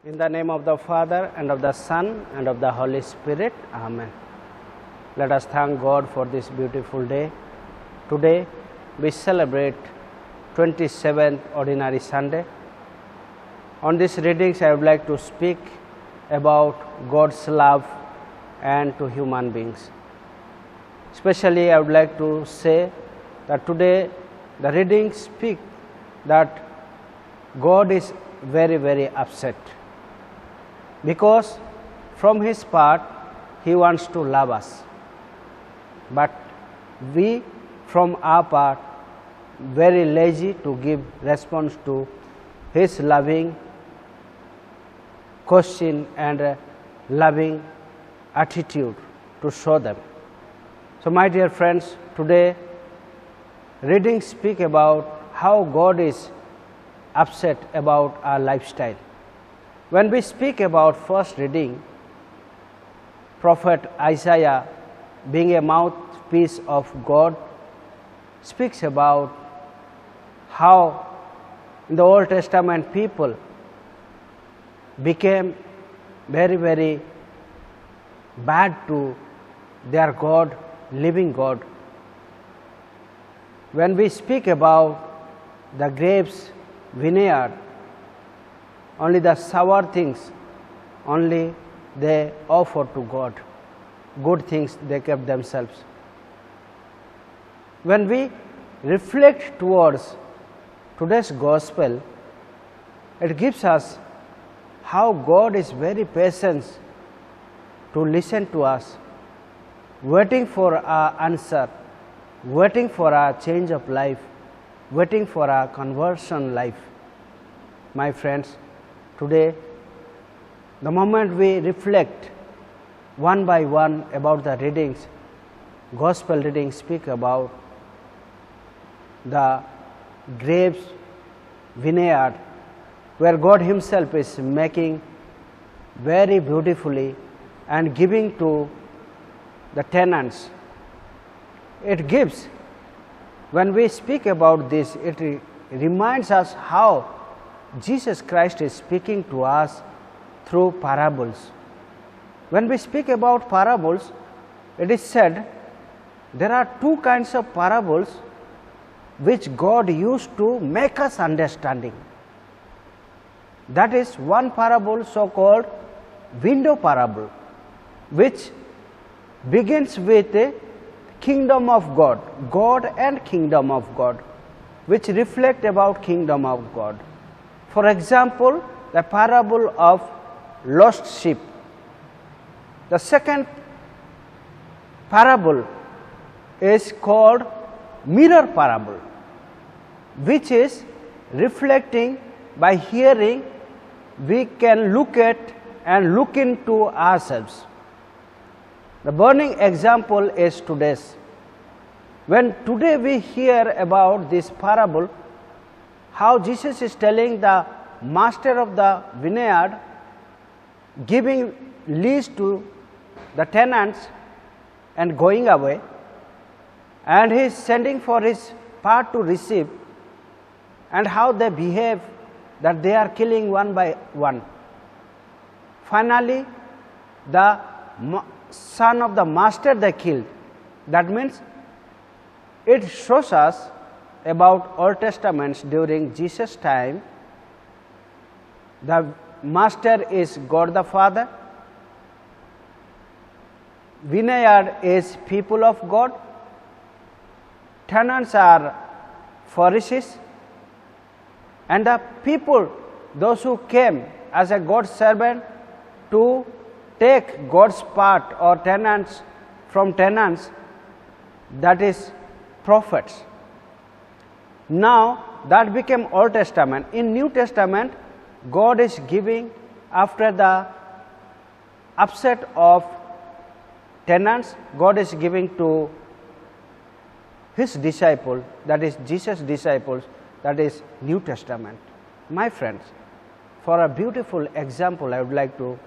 In the name of the Father, and of the Son, and of the Holy Spirit. Amen. Let us thank God for this beautiful day. Today we celebrate 27th Ordinary Sunday. On these readings I would like to speak about God's love and to human beings. Especially I would like to say that today the readings speak that God is very upset, because from his part he wants to love us, but we from our part very lazy to give response to his loving question and loving attitude to show them. So my dear friends, today readings speak about how God is upset about our lifestyle. When we speak about first reading, Prophet Isaiah, being a mouthpiece of God, speaks about how in the Old Testament people became very bad to their God, living God. When we speak about the grapes vineyard, only the sour things only they offer to God, good things they kept themselves. When we reflect towards today's gospel, it gives us how God is very patient to listen to us, waiting for our answer, waiting for our change of life, waiting for our conversion life. My friends, today the moment we reflect one by one about the readings, gospel readings speak about the grapes vineyard, where God himself is making very beautifully and giving to the tenants. It gives, when we speak about this, it reminds us how Jesus Christ is speaking to us through parables. When we speak about parables, it is said there are two kinds of parables which God used to make us understanding. That is one parable, so called window parable, which begins with a kingdom of God, God and kingdom of God, which reflect about kingdom of God. For example, the parable of lost sheep. The second parable is called mirror parable, which is reflecting by hearing we can look at and look into ourselves. The burning example is today's. When today we hear about this parable, how Jesus is telling the master of the vineyard, giving lease to the tenants and going away, and he is sending for his part to receive, and how they behave, that they are killing one by one. Finally, the son of the master they killed. That means it shows us about Old Testaments during Jesus' time. The master is God the Father, vineyard is people of God, tenants are Pharisees, and the people, those who came as a God's servant to take God's part or tenants from tenants, that is prophets. Now that became Old Testament. In New Testament, God is giving, after the upset of tenants, God is giving to his disciple, that is Jesus' disciples, that is New Testament. My friends, for a beautiful example I would like to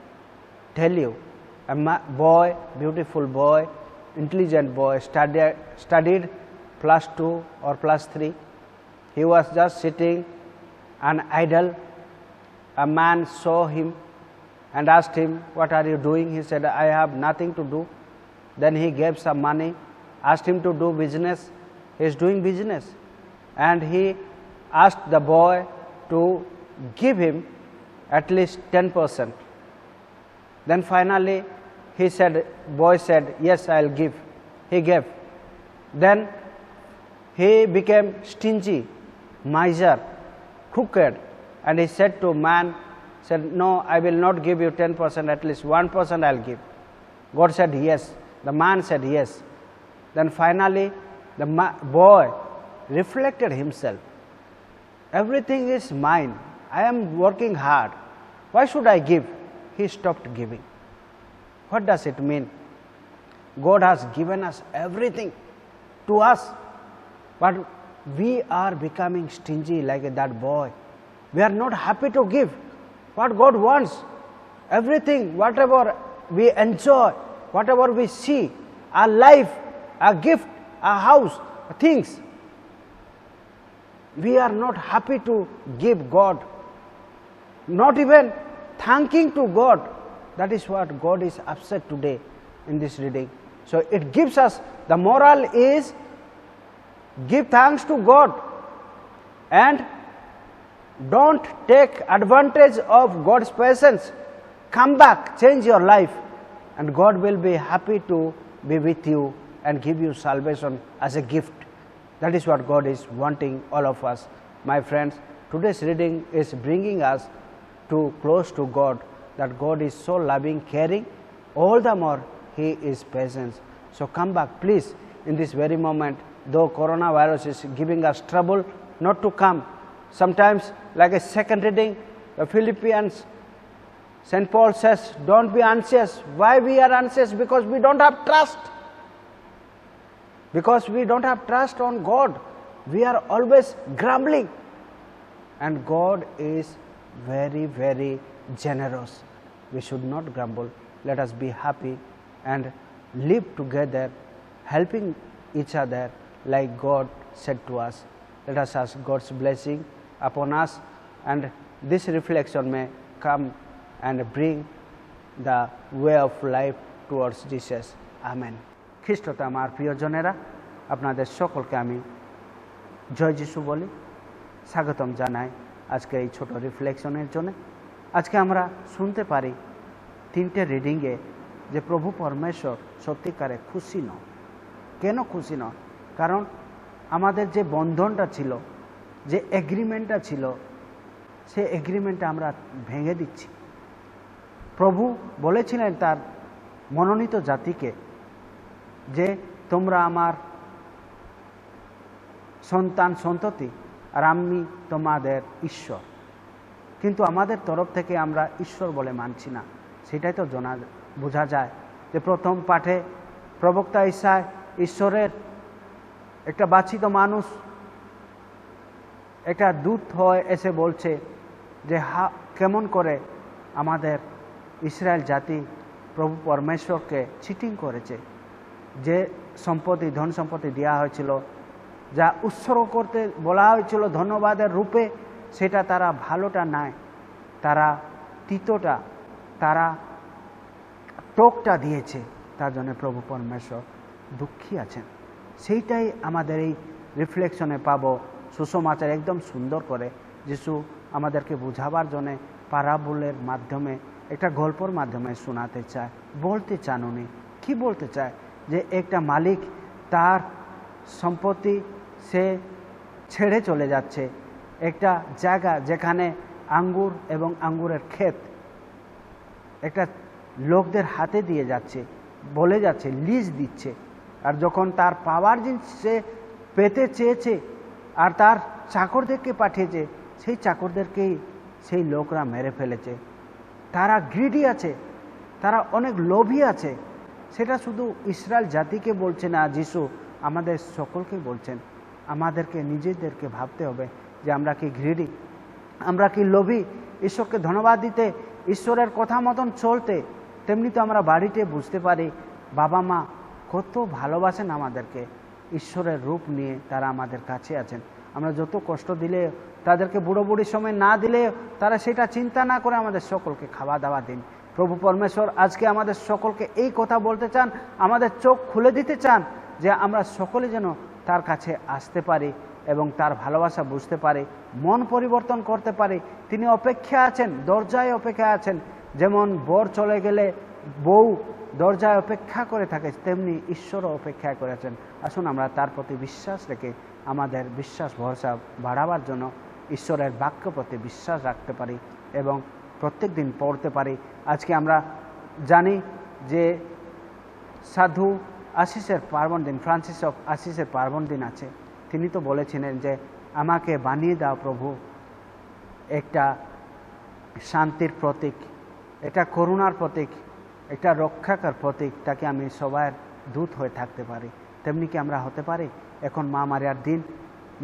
tell you. A boy, beautiful boy, intelligent boy, studied +2 or +3. He was just sitting and idle, a man saw him and asked him, "What are you doing?" He said, "I have nothing to do." Then he gave some money, asked him to do business. He is doing business, and he asked the boy to give him at least 10%. Then finally boy said, "Yes, I will give." He gave. Then he became stingy, miser, crooked, and he said to man, "No, I will not give you 10%, at least 1% I will give." God said yes. The man said yes. Then finally the boy reflected himself. Everything is mine. I am working hard. Why should I give? He stopped giving. What does it mean? God has given us everything to us, but we are becoming stingy like that boy. We are not happy to give what God wants. Everything, whatever we enjoy, whatever we see, our life, our gift, our house, things, we are not happy to give God, not even thanking to God. That is what God is upset today in this reading. So it gives us, the moral is give thanks to God and don't take advantage of God's presence. Come back, change your life, and God will be happy to be with you and give you salvation as a gift. That is what God is wanting all of us. My friends, today's reading is bringing us to close to God, that God is so loving, caring, all the more He is patient. So come back, please, in this very moment, though coronavirus is giving us trouble, not to come. Sometimes, like a second reading, the Philippians, St. Paul says, don't be anxious. Why we are anxious? Because we don't have trust. Because we don't have trust on God. We are always grumbling. And God is very, very generous. We should not grumble. Let us be happy and live together, helping each other like God said to us. Let us ask God's blessing upon us, and this reflection may come and bring the way of life towards Jesus. Amen. খ্রিস্টতে আমার প্রিয়জনেরা, আপনাদের সকলকে আমি জয় যিশু বলি, স্বাগতম জানাই আজকে এই ছোট রিফ্লেকশনের জন্য। আজকে আমরা শুনতে পারি তিনটে রিডিংয়ে যে প্রভু পরমেশ্বর সত্যিকারে খুশি নয়। কেন খুশি নয়? কারণ আমাদের যে বন্ধনটা ছিল, যে এগ্রিমেন্টটা ছিল, সে এগ্রিমেন্টটা আমরা ভেঙে দিচ্ছি। প্রভু বলেছিলেন তার মনোনীত জাতিকে যে তোমরা আমার সন্তান সন্ততি আর আমি তোমাদের ঈশ্বর, কিন্তু আমাদের তরফ থেকে আমরা ঈশ্বর বলে মানছি না। সেটাই তো বোঝা যায় যে প্রথম পাঠে প্রবক্তা ঈশায় ঈশ্বরের একটা বাছিত মানুষ, একটা দূত হয়ে এসে বলছে যে কেমন করে আমাদের ইসরায়েল জাতি প্রভু পরমেশ্বরকে চিটিং করেছে। যে সম্পত্তি, ধন সম্পত্তি দেওয়া হয়েছিল, যা উৎসর্গ করতে বলা হয়েছিল ধন্যবাদের রূপে, সেটা তারা ভালোটা নেয়, তারা তিতোটা, তারা টোকটা দিয়েছে। তার জন্য প্রভু পরমেশ্বর দুঃখী আছেন। সেইটাই আমাদের এই রিফ্লেকশনে পাবো। সুসমাচার একদম সুন্দর করে যিশু আমাদেরকে বোঝাবার জন্যে প্যারাবলের মাধ্যমে, একটা গল্পর মাধ্যমে শোনাতে চায়, বলতে চান। উনি কী বলতে চায়? যে একটা মালিক তার সম্পত্তি সে ছেড়ে চলে যাচ্ছে একটা জায়গা যেখানে আঙ্গুর এবং আঙ্গুরের ক্ষেত একটা লোকদের হাতে দিয়ে যাচ্ছে, বলে যাচ্ছে লিজ দিচ্ছে। আর যখন তার পাওয়ার জিনিস সে পেতে চেয়েছে আর তার চাকরদেরকে পাঠিয়েছে, সেই চাকরদেরকেই সেই লোকরা মেরে ফেলেছে। তারা গ্রিডি আছে, তারা অনেক লোভী আছে। সেটা শুধু ইসরায়েল জাতিকে বলছে না, যিশু আমাদের সকলকে বলছেন। আমাদেরকে নিজেদেরকে ভাবতে হবে যে আমরা কি গ্রিডি, আমরা কি লোভী। ঈশ্বরকে ধন্যবাদ দিতে, ঈশ্বরের কথা মতন চলতে, তেমনি তো আমরা বাড়িতে বুঝতে পারি বাবা মা কত ভালোবাসেন আমাদেরকে। ঈশ্বরের রূপ নিয়ে তারা আমাদের কাছে আছেন। আমরা যত কষ্ট দিলে, তাদেরকে বুড়ো বুড়ির সময় না দিলে তারা সেটা চিন্তা না করে আমাদের সকলকে খাওয়া দাওয়া দিন। প্রভু পরমেশ্বর আজকে আমাদের সকলকে এই কথা বলতে চান, আমাদের চোখ খুলে দিতে চান যে আমরা সকলে যেন তার কাছে আসতে পারি এবং তার ভালোবাসা বুঝতে পারি, মন পরিবর্তন করতে পারি। তিনি অপেক্ষা আছেন, দরজায় অপেক্ষা আছেন। যেমন বর চলে গেলে বউ দরজায় অপেক্ষা করে থাকে, তেমনি ঈশ্বরও অপেক্ষা করেছেন। আসুন আমরা তার প্রতি বিশ্বাস রেখে আমাদের বিশ্বাস ভরসা বাড়াবার জন্য ঈশ্বরের বাক্য প্রতি বিশ্বাস রাখতে পারি এবং প্রত্যেক দিন পড়তে পারি। আজকে আমরা জানি যে সাধু আশিসের পার্বণ দিন, ফ্রান্সিস অফ আশিসের পার্বণ দিন আছে। তিনি তো বলেছিলেন যে আমাকে বানিয়ে দাও প্রভু একটা শান্তির প্রতীক, একটা করুণার প্রতীক, একটা রক্ষাকার প্রতীক, তাকে আমি সবার দূত হয়ে থাকতে পারি। তেমনি কি আমরা হতে পারি? এখন মা মারিয়ার দিন,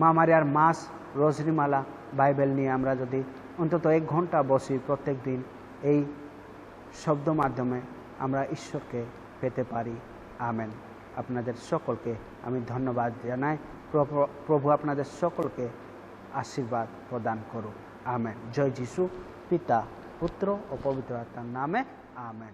মা মারিয়ার মাস, রোজরিমালা, বাইবেল নিয়ে আমরা যদি অন্তত 1 ঘন্টা বসি প্রত্যেক দিন, এই শব্দ মাধ্যমে আমরা ঈশ্বরকে পেতে পারি। আমেন। আপনাদের সকলকে আমি ধন্যবাদ জানাই। প্রভু আপনাদের সকলকে আশীর্বাদ প্রদান করুক। আমেন। জয় যিশু, পিতা, পুত্র ও পবিত্র আত্মার নামে। আমেন।